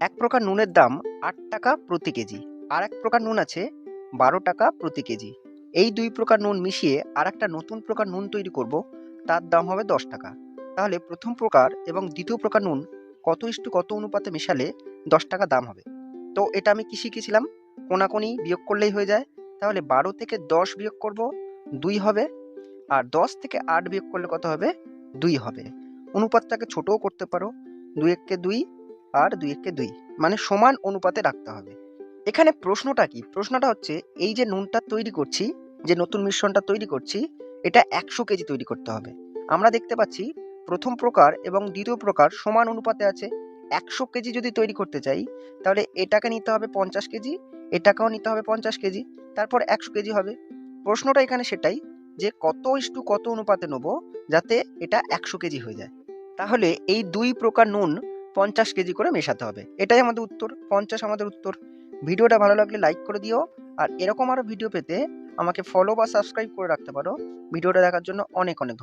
এক প্রকার নুনের দাম ৮ টাকা প্রতি কেজি, আর এক প্রকার নুন আছে ১২ টাকা প্রতি কেজি। এই ২ প্রকার নুন মিশিয়ে আরেকটা নতুন প্রকার নুন তৈরি করব, তার দাম হবে ১০ টাকা। তাহলে প্রথম প্রকার এবং দ্বিতীয় প্রকার নুন কত অনুপাতে মেশালে ১০ টাকা দাম হবে? তো এটা আমি কি শিখেছিলাম? কোনাকুনি বিয়োগ করলেই হয়ে যায়। তাহলে ১২ থেকে ১০ বিয়োগ করব, ২ হবে। আর ১০ থেকে ৮ বিয়োগ করলে কত হবে? ২ হবে। অনুপাতটাকে ছোটও করতে পারো। ২ এক্কে ২ আর ২ এক্কে ২, মানে সমান অনুপাতে রাখতে হবে। এখানে প্রশ্নটা কি? প্রশ্নটা হচ্ছে এই যে নুনটা তৈরি করছি, যে নতুন মিশ্রণটা তৈরি করছি, এটা ১০০ কেজি তৈরি করতে হবে। আমরা দেখতে পাচ্ছি প্রথম প্রকার এবং দ্বিতীয় প্রকার সমান অনুপাতে আছে। ১০০ কেজি যদি তৈরি করতে চাই, তাহলে এটাকে নিতে হবে ৫০ কেজি, এটাকেও নিতে হবে ৫০ কেজি, তারপর ১০০ কেজি হবে। প্রশ্নটা এখানে সেটাই যে কত অনুপাতে নেব যাতে এটা ১০০ কেজি হয়ে যায়। তাহলে এই ২ প্রকার নুন ৫০ কেজি করে মেশাতে হবে। এটাই আমাদের উত্তর, ৫০ আমাদের উত্তর। ভিডিওটা ভালো লাগলে লাইক করে দিও। আর এরকম আরো ভিডিও পেতে আমাকে ফলো বা সাবস্ক্রাইব করে রাখতে পারো। ভিডিওটা দেখার জন্য অনেক ধন্যবাদ।